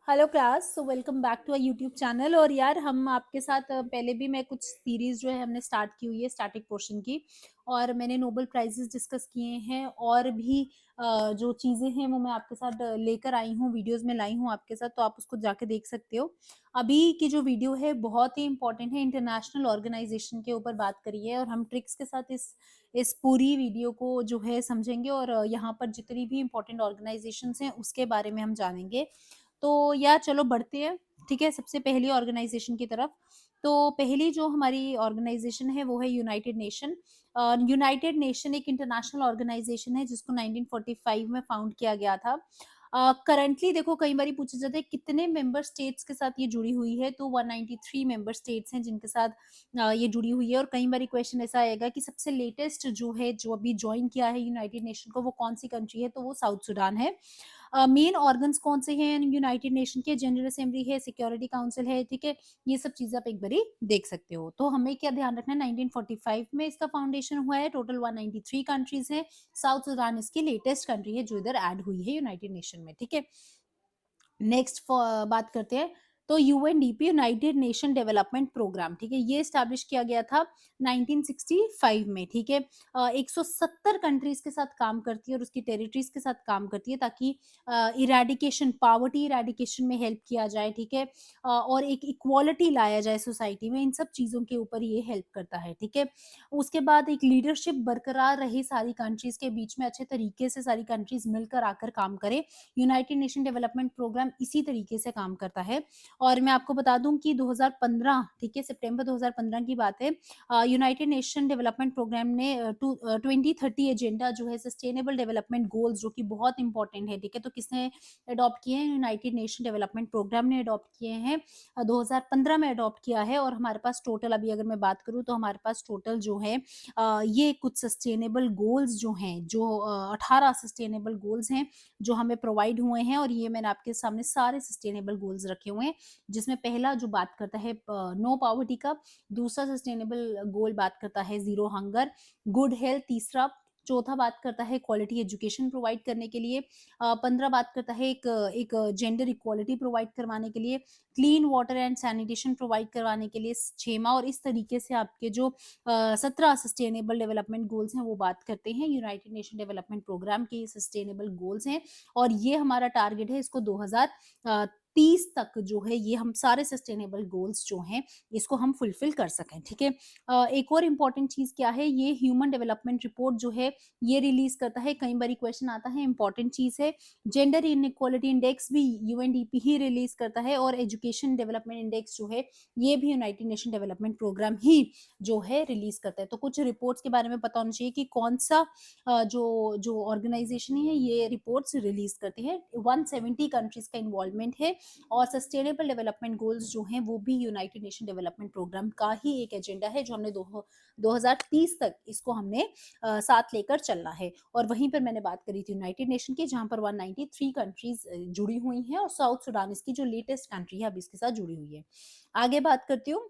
Hello class, so welcome back to a YouTube channel. और यार हम आपके साथ पहले भी मैं कुछ सीरीज जो है हमने स्टार्ट की हुई है स्टैटिक पोर्शन की। और मैंने नोबेल प्राइजेस डिस्कस किए हैं और भी जो चीज़ें हैं वो मैं आपके साथ लेकर आई हूँ, वीडियोस में लाई हूँ आपके साथ, तो आप उसको जाके देख सकते हो। अभी की जो वीडियो है बहुत ही इंपॉर्टेंट है, इंटरनेशनल ऑर्गेनाइजेशन के ऊपर बात करी है और हम ट्रिक्स के साथ इस पूरी वीडियो को जो है समझेंगे और यहाँ पर जितनी भी इंपॉर्टेंट ऑर्गेनाइजेशंस हैं उसके बारे में हम जानेंगे। तो यार चलो बढ़ते हैं। ठीक है, सबसे पहली ऑर्गेनाइजेशन की तरफ। तो पहली जो हमारी ऑर्गेनाइजेशन है वो है यूनाइटेड नेशन। यूनाइटेड नेशन एक इंटरनेशनल ऑर्गेनाइजेशन है जिसको 1945 में फाउंड किया गया था। करंटली देखो, कई बार पूछा जाता है कितने मेंबर स्टेट्स के साथ ये जुड़ी हुई है, तो 193 मेंबर स्टेट्स हैं जिनके साथ ये जुड़ी हुई है। और कई बार क्वेश्चन ऐसा आएगा कि सबसे लेटेस्ट जो है, जो अभी ज्वाइन किया है यूनाइटेड नेशन को, वो कौन सी कंट्री है, तो वो साउथ सुडान है। मेन ऑर्गन्स कौन से हैं यूनाइटेड नेशन के? जनरल असेंबली है, सिक्योरिटी काउंसिल है, ठीक है। ये सब चीजें आप एक बारी देख सकते हो। तो हमें क्या ध्यान रखना है, 1945 में इसका फाउंडेशन हुआ है। टोटल 193 कंट्रीज है। साउथ सुडान इसकी लेटेस्ट कंट्री है जो इधर ऐड हुई है यूनाइटेड नेशन में, ठीक है। नेक्स्ट बात करते हैं। तो UNDP United Nation development programme, ठीक है, ये स्टैब्लिश किया गया था 1965 में, ठीक है। 170 कंट्रीज के साथ काम करती है और उसकी टेरिटरीज के साथ काम करती है ताकि इरेडिकेशन, पावर्टी इरेडिकेशन में हेल्प किया जाए, ठीक है। और एक इक्वालिटी लाया जाए सोसाइटी में, इन सब चीजों के ऊपर ये हेल्प करता है, ठीक है। उसके बाद एक लीडरशिप बरकरार रहे सारी कंट्रीज के बीच में, अच्छे तरीके से सारी कंट्रीज मिलकर आकर काम करें। यूनाइटेड नेशन डेवलपमेंट प्रोग्राम इसी तरीके से काम करता है। और मैं आपको बता दूं कि 2015, ठीक है, सितंबर 2015 की बात है, यूनाइटेड नेशन डेवलपमेंट प्रोग्राम ने 2030 एजेंडा जो है, सस्टेनेबल डेवलपमेंट गोल्स, जो कि बहुत इंपॉर्टेंट है, ठीक है। तो किसने अडॉप्ट किए हैं? यूनाइटेड नेशन डेवलपमेंट प्रोग्राम ने अडॉप्ट किए हैं। 2015 में अडॉप्ट किया है। और हमारे पास टोटल, अभी अगर मैं बात करूं तो हमारे पास टोटल जो है ये कुछ सस्टेनेबल गोल्स जो हैं, जो 18 सस्टेनेबल गोल्स हैं जो हमें प्रोवाइड हुए हैं। और ये मैंने आपके सामने सारे सस्टेनेबल गोल्स रखे हुए हैं, जिसमें पहला जो बात करता है नो पॉवर्टी का, दूसरा सस्टेनेबल गोल बात करता है जीरो हंगर, गुड हेल्थ तीसरा, चौथा बात करता है क्वालिटी एजुकेशन प्रोवाइड करने के लिए, 15 बात करता है एक एक जेंडर इक्वालिटी प्रोवाइड करवाने के लिए, clean water and sanitation provide करवाने के लिए छेमा। और इस तरीके से आपके जो 17 सस्टेनेबल डेवलपमेंट गोल्स हैं वो बात करते हैं यूनाइटेड नेशन डेवलपमेंट प्रोग्राम के सस्टेनेबल गोल्स हैं। और ये हमारा टारगेट है, इसको 2030 तक जो है, ये हम सारे सस्टेनेबल गोल्स जो हैं इसको हम फुलफिल कर सकें, ठीक है। एक और इम्पॉर्टेंट चीज क्या है, ये ह्यूमन डेवलपमेंट रिपोर्ट जो है ये रिलीज करता है। कई बार क्वेश्चन आता है, इंपॉर्टेंट चीज है। जेंडर इनइक्वालिटी इंडेक्स भी यूएनडीपी ही रिलीज करता है। और एजुकेशन डेवलपमेंट इंडेक्स जो है ये भी यूनाइटेड नेशन डेवलपमेंट प्रोग्राम ही जो है रिलीज करता है। तो कुछ रिपोर्ट्स के बारे में पता होना चाहिए कि कौन सा जो जो ऑर्गेनाइजेशन है ये रिपोर्ट्स रिलीज करती है। 170 कंट्रीज का इन्वॉल्वमेंट है। और सस्टेनेबल डेवलपमेंट गोल्स जो हैं वो भी यूनाइटेड नेशन डेवलपमेंट प्रोग्राम का ही एक एजेंडा है, जो हमने 2030 तक इसको हमने साथ लेकर चलना है। और वहीं पर मैंने बात करी थी यूनाइटेड नेशन की, जहां पर 193 कंट्रीज जुड़ी हुई हैं और साउथ सुडान इसकी जो लेटेस्ट कंट्री है अब इसके साथ जुड़ी हुई है। आगे बात करती हूँ।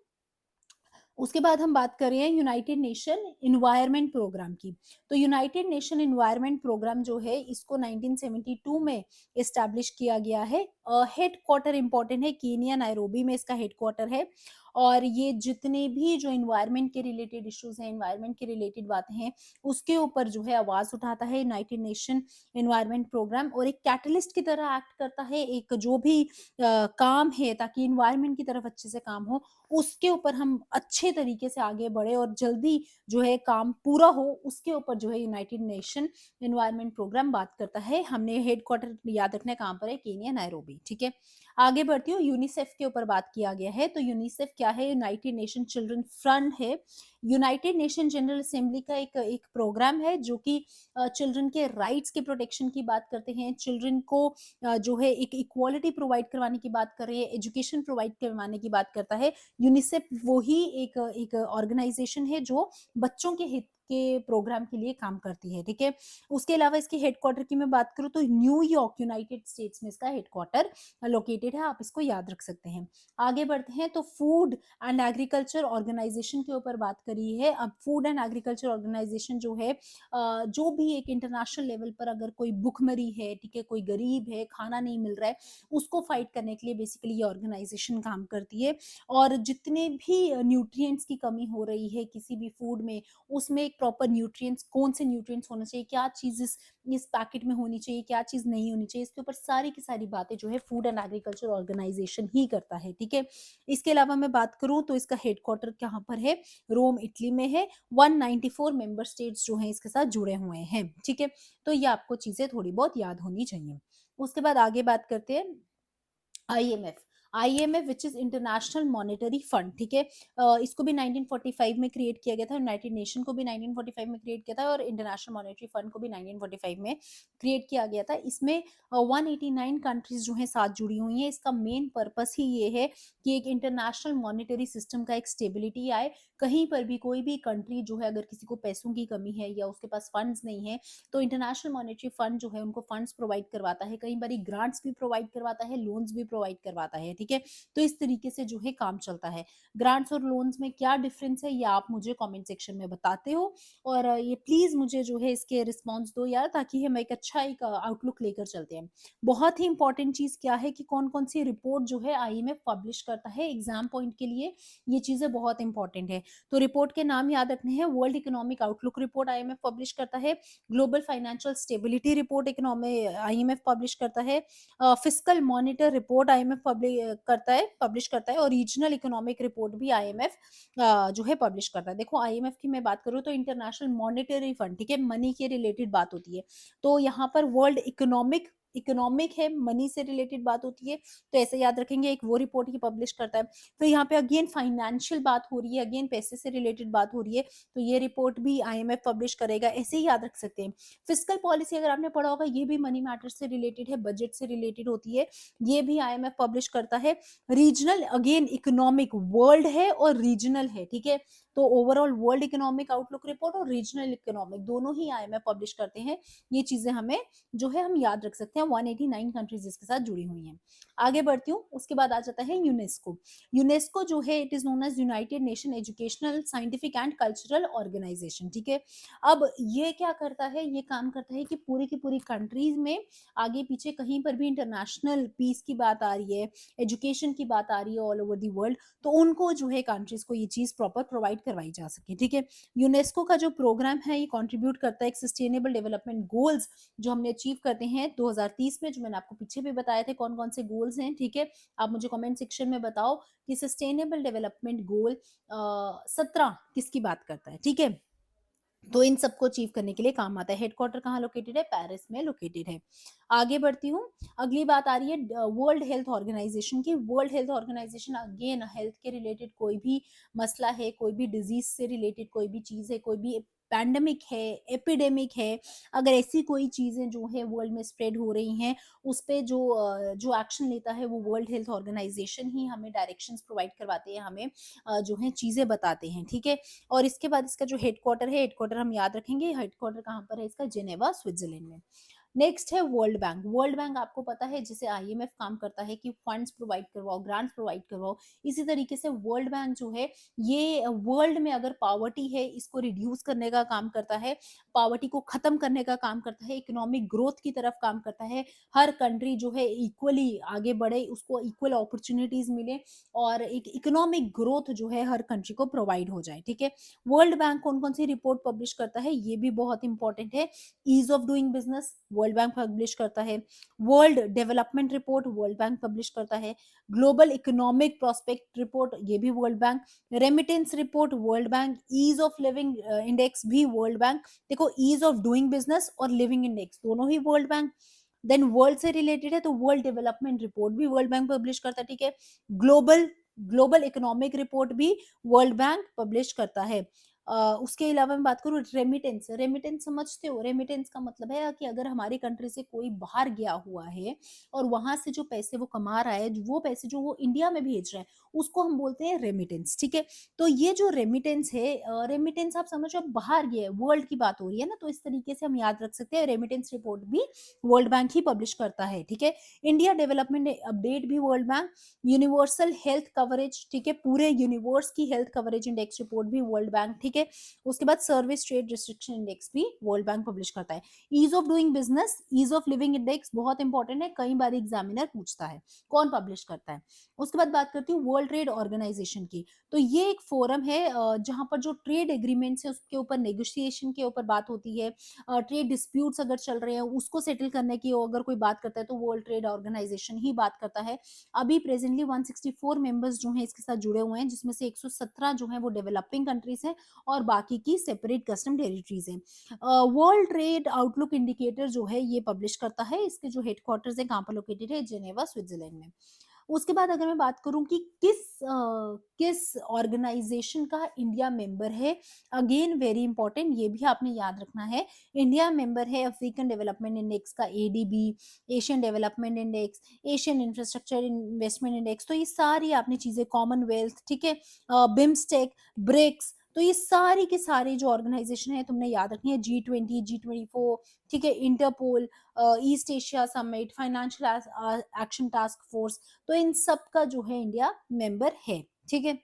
उसके बाद हम बात कर रहे हैं यूनाइटेड नेशन इन्वायरमेंट प्रोग्राम की। तो यूनाइटेड नेशन इन्वायरमेंट प्रोग्राम जो है इसको 1972 में एस्टैब्लिश किया गया है। हेड क्वार्टर इंपॉर्टेंट है, केनिया नायरोबी में इसका हेड क्वार्टर है। और ये जितने भी जो इन्वायरमेंट के रिलेटेड इश्यूज हैं, इन्वायरमेंट के रिलेटेड बातें हैं, उसके ऊपर जो है आवाज उठाता है यूनाइटेड नेशन इन्वायरमेंट प्रोग्राम। और एक कैटलिस्ट की तरह एक्ट करता है, एक जो भी काम है ताकि इन्वायरमेंट की तरफ अच्छे से काम हो, उसके ऊपर हम अच्छे तरीके से आगे बढ़े और जल्दी जो है काम पूरा हो, उसके ऊपर जो है यूनाइटेड नेशन एनवायरनमेंट प्रोग्राम बात करता है। हमने हेडक्वार्टर याद रखना है कहाँ पर है, केनिया नायरोबी, ठीक है। आगे बढ़ती हूँ, यूनिसेफ के ऊपर बात किया गया है। तो यूनिसेफ क्या है? यूनाइटेड नेशन चिल्ड्रन फंड है। यूनाइटेड नेशन जनरल असेंबली का एक एक प्रोग्राम है जो कि चिल्ड्रन के राइट्स के प्रोटेक्शन की बात करते हैं, चिल्ड्रन को जो है एक इक्वालिटी प्रोवाइड करवाने की बात कर रहे हैं, एजुकेशन प्रोवाइड करवाने की बात करता है। यूनिसेफ वही एक एक ऑर्गेनाइजेशन है जो बच्चों के हित के प्रोग्राम के लिए काम करती है, ठीक है। उसके अलावा इसके हेडक्वार्टर की मैं बात करूं तो न्यूयॉर्क, यूनाइटेड स्टेट्स में इसका हेडक्वार्टर लोकेटेड है, आप इसको याद रख सकते हैं। आगे बढ़ते हैं तो फूड एंड एग्रीकल्चर ऑर्गेनाइजेशन के ऊपर बात करी है। अब फूड एंड एग्रीकल्चर ऑर्गेनाइजेशन जो है, जो भी एक इंटरनेशनल लेवल पर अगर कोई भुखमरी है, ठीक है, कोई गरीब है, खाना नहीं मिल रहा है, उसको फाइट करने के लिए बेसिकली ये ऑर्गेनाइजेशन काम करती है। और जितने भी न्यूट्रिएंट्स की कमी हो रही है किसी भी फूड में, उसमें एक प्रॉपर न्यूट्रिएंट्स, कौन से न्यूट्रिएंट्स होना चाहिए, क्या चीज़ इस पैकेट में होनी चाहिए, क्या चीज़ नहीं होनी चाहिए, इसके ऊपर सारी की सारी बातें जो है फूड एंड एग्रीकल्चर ऑर्गेनाइजेशन ही करता है, ठीक है। इसके अलावा मैं बात करूं तो इसका हेडक्वार्टर कहाँ पर है, रोम इटली में है। 194 मेंबर स्टेट्स जो हैं इसके साथ जुड़े हुए हैं, ठीक है। तो ये आपको चीजें थोड़ी बहुत याद होनी चाहिए। उसके बाद आगे बात करते हैं IMF. IMF which is international monetary fund, ठीक है। इसको भी 1945 में क्रिएट किया गया था, यूनाइटेड नेशन को भी 1945 में क्रिएट किया था, और इंटरनेशनल मॉनेटरी फंड को भी 1945 में क्रिएट किया गया था। इसमें 189 कंट्रीज जो हैं साथ जुड़ी हुई हैं। इसका मेन पर्पस ही ये है कि एक इंटरनेशनल मॉनेटरी सिस्टम का एक स्टेबिलिटी आए। कहीं पर भी कोई भी कंट्री जो है, अगर किसी को पैसों की कमी है या उसके पास फंड्स नहीं है, तो इंटरनेशनल मॉनेटरी फंड जो है उनको फंड्स प्रोवाइड करवाता है, कई बार ग्रांट्स भी प्रोवाइड करवाता है, लोन्स भी प्रोवाइड करवाता है, ठीक है। तो इस तरीके से जो है काम चलता है। ग्रांट्स और लोन्स में क्या डिफरेंस है ये आप मुझे कमेंट सेक्शन में बताते हो, और ये प्लीज मुझे जो है इसके रिस्पॉन्स दो यार, ताकि हम एक अच्छा एक आउटलुक लेकर चलते हैं। बहुत ही इंपॉर्टेंट चीज क्या है कि कौन कौन सी रिपोर्ट जो है आईएमएफ पब्लिश करता है एग्जाम पॉइंट के लिए, ये चीजें बहुत इंपॉर्टेंट है। तो रिपोर्ट के नाम याद रखने हैं। World economic outlook report IMF publish करता है, global financial stability report economy IMF publish करता है, fiscal monitor report IMF publish करता है, और रीजनल इकोनॉमिक रिपोर्ट भी आईएमएफ जो है पब्लिश करता है। देखो आईएमएफ की मैं बात करूँ तो इंटरनेशनल मॉनेटरी फंड, ठीक है, मनी के रिलेटेड बात होती है। तो यहाँ पर वर्ल्ड इकोनॉमिक है, मनी से रिलेटेड बात होती है, तो ऐसे याद रखेंगे, एक वो रिपोर्ट ही पब्लिश करता है। फिर यहाँ पे अगेन फाइनेंशियल बात हो रही है, अगेन पैसे से रिलेटेड बात हो रही है, तो ये रिपोर्ट भी आईएमएफ पब्लिश करेगा, ऐसे ही याद रख सकते हैं। फिस्कल पॉलिसी अगर आपने पढ़ा होगा, ये भी मनी मैटर से रिलेटेड है, बजट से रिलेटेड होती है, ये भी आईएमएफ पब्लिश करता है। रीजनल अगेन इकोनॉमिक, वर्ल्ड है और रीजनल है, ठीक है। तो overall world economic outlook report और रीजनल इकोनॉमिक दोनों ही आईएमएफ पब्लिश करते हैं। ये चीजें हमें जो है हम याद रख सकते हैं। 189 कंट्रीज इसके साथ जुड़ी हुई हैं। आगे बढ़ती हूँ, उसके बाद आ जाता है यूनेस्को। यूनेस्को जो है it is known as United Nation educational scientific and cultural organisation, ठीक है। अब ये क्या करता है, ये काम करता है कि पूरी की पूरी कंट्रीज में आगे पीछे कहीं पर भी इंटरनेशनल पीस की बात आ रही है, एजुकेशन की बात आ रही है ऑल ओवर दी वर्ल्ड, तो उनको जो है कंट्रीज को ये चीज प्रॉपर प्रोवाइड करवाई जा सके, ठीक है। यूनेस्को का जो प्रोग्राम है ये कंट्रीब्यूट करता है एक सस्टेनेबल डेवलपमेंट गोल्स जो हमने अचीव करते हैं 2030 में, जो मैंने आपको पीछे भी बताए थे कौन कौन से गोल्स हैं, ठीक है। आप मुझे कमेंट सेक्शन में बताओ कि सस्टेनेबल डेवलपमेंट गोल 17 किसकी बात करता है, ठीक है। तो इन सबको अचीव करने के लिए काम आता है। हेडक्वार्टर कहाँ लोकेटेड है, पेरिस में लोकेटेड है। आगे बढ़ती हूँ, अगली बात आ रही है वर्ल्ड हेल्थ ऑर्गेनाइजेशन की। World Health Organisation again health के रिलेटेड कोई भी मसला है, कोई भी डिजीज से रिलेटेड कोई भी चीज है, कोई भी पैंडेमिक है, एपिडेमिक है, अगर ऐसी कोई चीजें जो है वर्ल्ड में स्प्रेड हो रही हैं, उस पे जो एक्शन लेता है वो वर्ल्ड हेल्थ ऑर्गेनाइजेशन ही हमें डायरेक्शंस प्रोवाइड करवाते हैं, हमें जो है चीजें बताते हैं, ठीक है। और इसके बाद इसका जो हेडक्वार्टर है, हेडक्वार्टर हम याद रखेंगे, हेडक्वार्टर कहाँ पर है इसका, जेनेवा स्विट्जरलैंड में। नेक्स्ट है वर्ल्ड बैंक। वर्ल्ड बैंक आपको पता है जिसे आईएमएफ काम करता है कि फंड्स प्रोवाइड करवाओ, ग्रांट्स प्रोवाइड करवाओ, इसी तरीके से वर्ल्ड बैंक जो है ये वर्ल्ड में अगर पॉवर्टी है इसको रिड्यूस करने का काम करता है, पॉवर्टी को खत्म करने का काम करता है, इकोनॉमिक ग्रोथ की तरफ काम करता है। हर कंट्री जो है इक्वली आगे बढ़े, उसको इक्वल अपॉर्चुनिटीज मिले, और एक इकोनॉमिक ग्रोथ जो है हर कंट्री को प्रोवाइड हो जाए, ठीक है। वर्ल्ड बैंक कौन कौन सी रिपोर्ट पब्लिश करता है ये भी बहुत इंपॉर्टेंट है। Ease of doing business World Bank publish करता है, world development report World Bank publish करता है, ग्लोबल इकोनॉमिक प्रोस्पेक्ट रिपोर्ट ये भी World Bank, remittance report World Bank, ease of living index भी वर्ल्ड बैंक। देखो ईज ऑफ डूइंग बिजनेस और living index दोनों ही वर्ल्ड बैंक। देन वर्ल्ड से रिलेटेड है तो वर्ल्ड डेवलपमेंट रिपोर्ट भी वर्ल्ड बैंक पब्लिश करता है, ठीक है। ग्लोबल ग्लोबल इकोनॉमिक रिपोर्ट भी वर्ल्ड बैंक पब्लिश करता है। उसके अलावा मैं बात करूँ रेमिटेंस, रेमिटेंस समझते हो? रेमिटेंस का मतलब है कि अगर हमारी कंट्री से कोई बाहर गया हुआ है और वहाँ से जो पैसे वो कमा रहा है, वो पैसे जो वो इंडिया में भेज रहा है, उसको हम बोलते हैं रेमिटेंस, ठीक है? तो ये जो रेमिटेंस है, रेमिटेंस आप समझो बाहर गया है, वर्ल्ड की बात हो रही है ना, तो इस तरीके से हम याद रख सकते हैं। रेमिटेंस रिपोर्ट भी वर्ल्ड बैंक ही पब्लिश करता है, ठीक है? इंडिया डेवलपमेंट अपडेट भी World Bank, universal health coverage, ठीक है, पूरे यूनिवर्स की हेल्थ कवरेज इंडेक्स रिपोर्ट भी वर्ल्ड बैंक, ठीक है? उसके बाद सर्विस ट्रेड रिस्ट्रिक्शन इंडेक्स भी वर्ल्ड बैंक पब्लिश करता है। Ease of doing business, ease of living index बहुत इंपॉर्टेंट है, कई बार एग्जामिनर पूछता है कौन पब्लिश करता है। उसके बाद बात करती हूँ वर्ल्ड ट्रेड ऑर्गेनाइजेशन की। तो ये एक फोरम है जहाँ पर जो ट्रेड एग्रीमेंट्स है उसके ऊपर नेगोशिएशन के ऊपर बात होती है। ट्रेड डिस्प्यूट्स अगर चल रहे हैं उसको सेटल करने की अगर कोई बात करता है तो वर्ल्ड ट्रेड ऑर्गेनाइजेशन ही बात करता है। अभी प्रेजेंटली 164 मेंबर्स जो हैं इसके साथ जुड़े हुए हैं, जिसमें से 117 जो हैं वो डेवलपिंग कंट्रीज हैं और बाकी की सेपरेट कस्टम टेरिटरीज हैं। वर्ल्ड ट्रेड आउटलुक इंडिकेटर जो है ये पब्लिश करता है, इसके जो हेडक्वार्टर्स है कहाँ पर लोकेटेड है, जेनेवा स्विट्जरलैंड में। उसके बाद अगर मैं बात करूं कि किस ऑर्गेनाइजेशन का इंडिया मेंबर है, अगेन वेरी इंपॉर्टेंट, ये भी आपने याद रखना है। इंडिया मेंबर है अफ्रीकन डेवलपमेंट इंडेक्स का, ADB, Asian development index, Asian infrastructure investment index, तो ये सारी आपने चीजें, कॉमनवेल्थ, ठीक है, बिम्स्टेक, ब्रिक्स, तो ये सारी की सारी जो ऑर्गेनाइजेशन है तुमने याद रखनी है। G20, G24, ठीक है, Interpol, East Asia summit, financial action task force, तो इन सब का जो है इंडिया मेंबर है, ठीक है।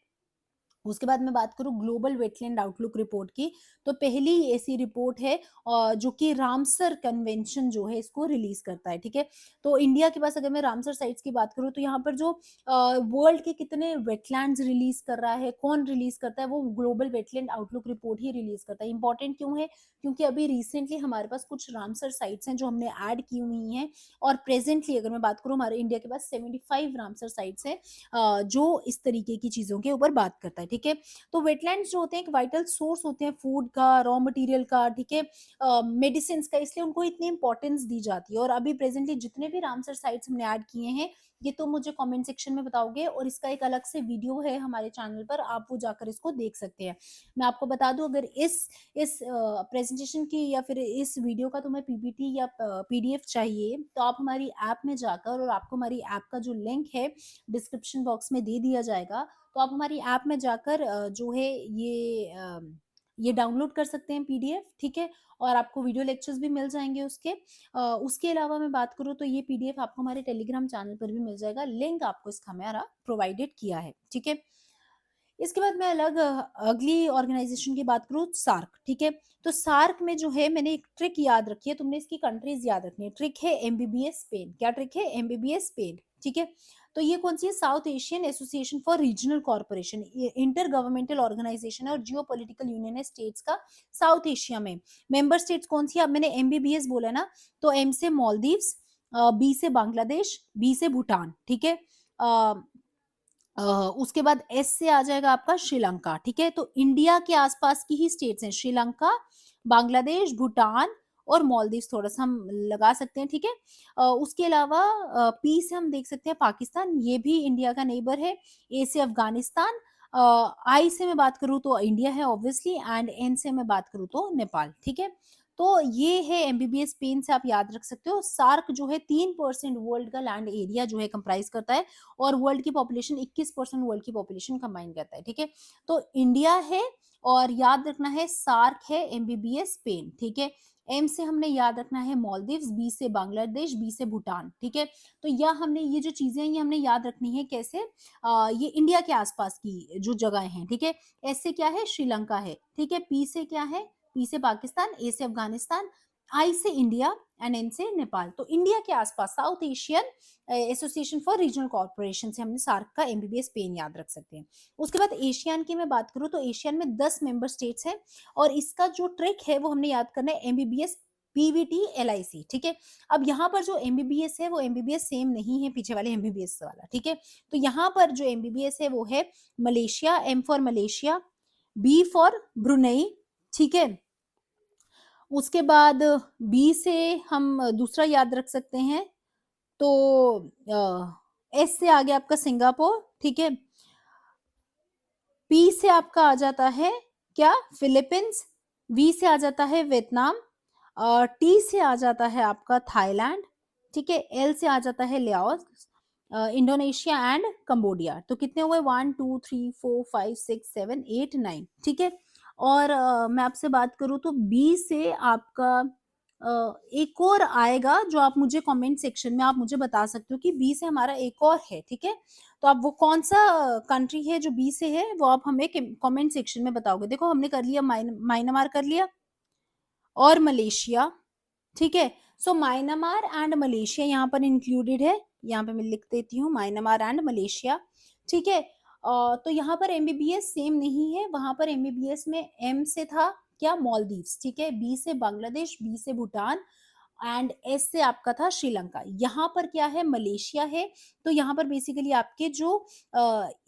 उसके बाद मैं बात करूं ग्लोबल वेटलैंड आउटलुक रिपोर्ट की, तो पहली ऐसी रिपोर्ट है जो कि रामसर कन्वेंशन जो है इसको रिलीज करता है, ठीक है। तो इंडिया के पास अगर मैं रामसर साइट्स की बात करूं तो यहाँ पर जो वर्ल्ड के कितने वेटलैंड्स रिलीज कर रहा है, कौन रिलीज करता है, वो ग्लोबल वेटलैंड आउटलुक रिपोर्ट ही रिलीज करता है। इंपॉर्टेंट क्यों है? क्योंकि अभी रिसेंटली हमारे पास कुछ रामसर साइट्स हैं जो हमने ऐड की हुई हैं, और प्रेजेंटली अगर मैं बात करूं हमारे इंडिया के पास 75 रामसर साइट्स हैं जो इस तरीके की चीजों के ऊपर बात करता है, ठीक है। तो वेटलैंड्स जो होते हैं एक वाइटल सोर्स होते हैं फूड का, रॉ मटेरियल का, ठीक है, मेडिसिन का, इसलिए उनको इतनी इंपॉर्टेंस दी जाती है। और अभी प्रेजेंटली जितने भी रामसर साइट्स हमने ऐड किए हैं ये तो मुझे कमेंट सेक्शन में बताओगे, और इसका एक अलग से वीडियो है हमारे चैनल पर, आप वो जाकर इसको देख सकते हैं। मैं आपको बता दूं, अगर इस प्रेजेंटेशन की या फिर इस वीडियो का तुम्हें पीपीटी या पीडीएफ चाहिए तो आप हमारी ऐप में जाकर, और आपको हमारी ऐप का जो लिंक है डिस्क्रिप्शन बॉक्स में दे दिया जाएगा, तो आप हमारी ऐप में जाकर जो है ये डाउनलोड कर सकते हैं पीडीएफ, ठीक है। और आपको वीडियो लेक्चर्स भी मिल जाएंगे उसके। उसके अलावा मैं बात करूँ तो ये पीडीएफ आपको हमारे टेलीग्राम चैनल पर भी मिल जाएगा, लिंक आपको इसका हमारा प्रोवाइडेड किया है, ठीक है। इसके बाद मैं अगली ऑर्गेनाइजेशन की बात करूँ, सार्क, ठीक है। तो सार्क में जो है मैंने एक ट्रिक याद रखी है, तुमने इसकी कंट्रीज याद रखनी है। ट्रिक है एमबीबीएस स्पेन। क्या ट्रिक है? एमबीबीएस स्पेन, ठीक है। तो ये कौन सी है? South Asian association for regional corporation, intergovernmental organisation है और जियो पोलिटिकल यूनियन है स्टेट्स का साउथ एशिया में। मेंबर स्टेट्स कौन सी है? अब मैंने एमबीबीएस बोला ना, तो एम से मालदीव्स, बी से बांग्लादेश, बी से भूटान, ठीक है। अ, उसके बाद एस से आ जाएगा आपका श्रीलंका, ठीक है। तो इंडिया के आसपास की ही स्टेट्स हैं, श्रीलंका, बांग्लादेश, भूटान और मालदीव्स, थोड़ा सा हम लगा सकते हैं, ठीक है। उसके अलावा पी से हम देख सकते हैं पाकिस्तान, ये भी इंडिया का नेबर है। ए से अफगानिस्तान, आई से मैं बात करूँ तो इंडिया है ऑब्वियसली, एंड एन से मैं बात करूँ तो नेपाल, ठीक है। तो ये है एमबीबीएस पेन से आप याद रख सकते हो। सार्क जो है 3% वर्ल्ड का लैंड एरिया जो है कंप्राइज करता है, और वर्ल्ड की पॉपुलेशन 21% वर्ल्ड की पॉपुलेशन कंबाइन करता है, ठीक है। तो इंडिया है, और याद रखना है सार्क है, एमबीबीएस स्पेन, ठीक है। एम से हमने याद रखना है मालदीव्स, बी से बांग्लादेश, बी से भूटान, ठीक है। तो यह हमने ये जो चीजें हैं ये हमने याद रखनी है कैसे, ये इंडिया के आसपास की जो जगह हैं, ठीक है। एस से क्या है? श्रीलंका है, ठीक है। पी से क्या है? पी से पाकिस्तान, ए से अफगानिस्तान, आई से इंडिया एंड एन से नेपाल। तो इंडिया के आसपास south Asian association for regional corporation से हमने सार्क का एमबीबीएस पेन याद रख सकते हैं। उसके बाद एशियन की मैं बात करूं तो एशियन में 10 मेंबर स्टेट्स हैं, और इसका जो ट्रिक है वो हमने याद करना है एमबीबीएस पीवीटी एलआईसी, ठीक है। अब यहाँ पर जो एमबीबीएस है वो एमबीबीएस सेम नहीं है पीछे वाले एमबीबीएस वाला, ठीक है। तो यहाँ पर जो एमबीबीएस है वो है Malaysia, M for Malaysia, B for Brunei, ठीक है। उसके बाद बी से हम दूसरा याद रख सकते हैं, तो एस से आ गया आपका सिंगापुर, ठीक है। पी से आपका आ जाता है क्या फिलीपींस, वी से आ जाता है वियतनाम, टी से आ जाता है आपका थाईलैंड, ठीक है, एल से आ जाता है लाओस, इंडोनेशिया एंड कंबोडिया। तो कितने हुए 1 2 3 4 5 6 7 8 9, ठीक है। और मैं आपसे बात करूं तो बी से आपका एक और आएगा जो आप मुझे कमेंट सेक्शन में आप मुझे बता सकते हो कि बी से हमारा एक और है, ठीक है। तो आप वो कौन सा कंट्री है जो बी से है वो आप हमें कमेंट सेक्शन में बताओगे। देखो हमने कर लिया, म्यांमार कर लिया और मलेशिया, ठीक है। सो म्यांमार एंड मलेशिया यहाँ पर इंक्लूडेड है, यहाँ पे मैं लिख देती हूँ म्यांमार एंड मलेशिया, ठीक है। तो यहाँ पर एमबीबीएस सेम नहीं है, वहां पर एमबीबीएस में एम से था क्या, मॉलदीव्स, ठीक है, बी से बांग्लादेश, बी से भूटान एंड एस से आपका था श्रीलंका। यहाँ पर क्या है, मलेशिया है। तो यहाँ पर बेसिकली आपके जो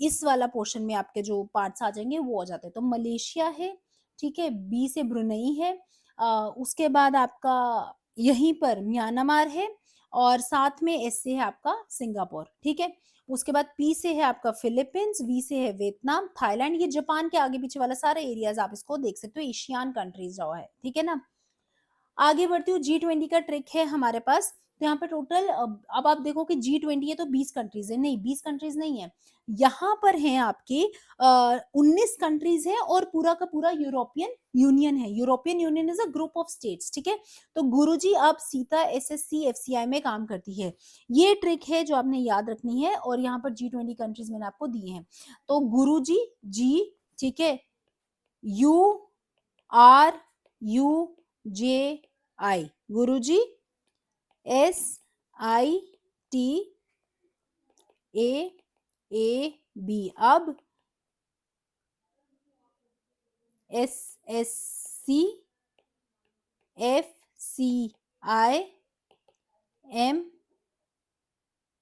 इस वाला पोर्शन में आपके जो पार्ट्स आ जाएंगे वो आ जाते हैं। तो मलेशिया है, ठीक है, बी से ब्रुनई है, उसके बाद आपका यहीं पर म्यांमार है, और साथ में एस से है आपका सिंगापुर, ठीक है। उसके बाद पी से है आपका फिलीपींस, वी से है वियतनाम, थाईलैंड, ये जापान के आगे पीछे वाला सारे एरियाज आप इसको देख सकते हो, एशियान कंट्रीज जो है, ठीक है ना। आगे बढ़ती हूँ, G20 का ट्रिक है हमारे पास। तो यहाँ पे टोटल अब आप देखो कि G20 है तो 20 कंट्रीज है, नहीं 20 कंट्रीज नहीं है, यहाँ पर है आपके 19 कंट्रीज है और पूरा का पूरा यूरोपियन यूनियन है। European union is a group of states, ठीक है। तो गुरुजी अब सीता एसएससी एफसीआई में काम करती है, ये ट्रिक है जो आपने याद रखनी है। और यहाँ पर G20 कंट्रीज मैंने आपको दिए हैं। तो गुरुजी जी, ठीक है, URUJI, गुरुजी, SITAAB, अब SSC FCIM,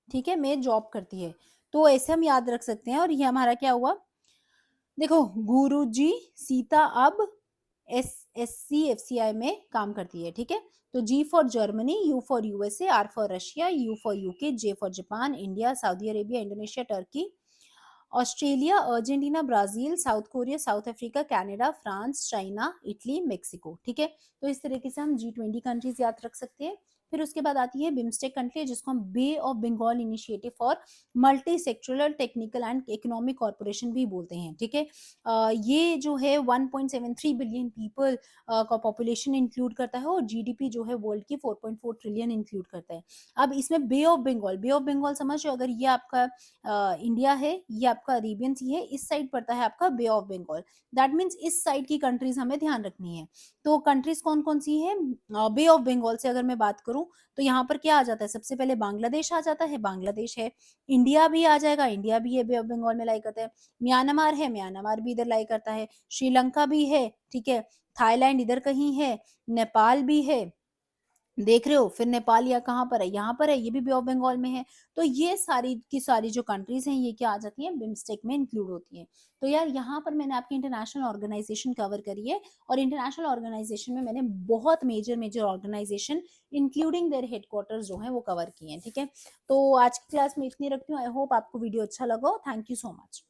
ठीक है, में जॉब करती है। तो ऐसे हम याद रख सकते हैं। और ये हमारा क्या हुआ, देखो गुरुजी सीता अब एसएससी एफसीआई में काम करती है, ठीक है। तो G for Germany, U for USA, R for Russia, U for UK, J for Japan, India, Saudi Arabia, Indonesia, Turkey, Australia, Argentina, Brazil, South Korea, South Africa, Canada, France, China, Italy, Mexico, ठीक है। तो इस तरीके से हम G20 countries याद रख सकते हैं। फिर उसके बाद आती है बिम्स्टेक कंट्री, जिसको हम bay of Bengal initiative for multi sectoral technical and economic corporation भी बोलते हैं, ठीक है। ये जो है 1.73 बिलियन पीपल का पॉपुलेशन इंक्लूड करता है और जीडीपी जो है वर्ल्ड की 4.4 ट्रिलियन इंक्लूड करता है। अब इसमें bay of Bengal, bay of Bengal समझ, अगर ये आपका इंडिया है, ये आपका अरेबियन सी है, इस साइड पड़ता है आपका बे ऑफ बंगाल, दैट मीन्स इस साइड की कंट्रीज हमें ध्यान रखनी है। तो कंट्रीज कौन कौन सी है, बे ऑफ बंगाल से अगर मैं बात करूं तो यहाँ पर क्या आ जाता है, सबसे पहले बांग्लादेश आ जाता है, बांग्लादेश है, इंडिया भी आ जाएगा, इंडिया भी है, बे ऑफ बंगाल में लाई करता है, म्यांमार है, म्यांमार भी इधर लाई करता है, श्रीलंका भी है, ठीक है, थाईलैंड इधर कहीं है, नेपाल भी है, देख रहे हो, फिर नेपाल या कहाँ पर है, यहाँ पर है, ये भी बे ऑफ बंगाल में है। तो ये सारी की सारी जो कंट्रीज हैं ये क्या आ जाती हैं, बिम्स्टेक में इंक्लूड होती हैं। तो यार यहाँ पर मैंने आपकी इंटरनेशनल ऑर्गेनाइजेशन कवर करी है, और इंटरनेशनल ऑर्गेनाइजेशन में मैंने बहुत major major organisation including their headquarters जो है वो कवर किए हैं, ठीक है। तो आज की क्लास में इतनी रखती हूँ। आई होप आपको वीडियो अच्छा लगा हो। Thank you so much.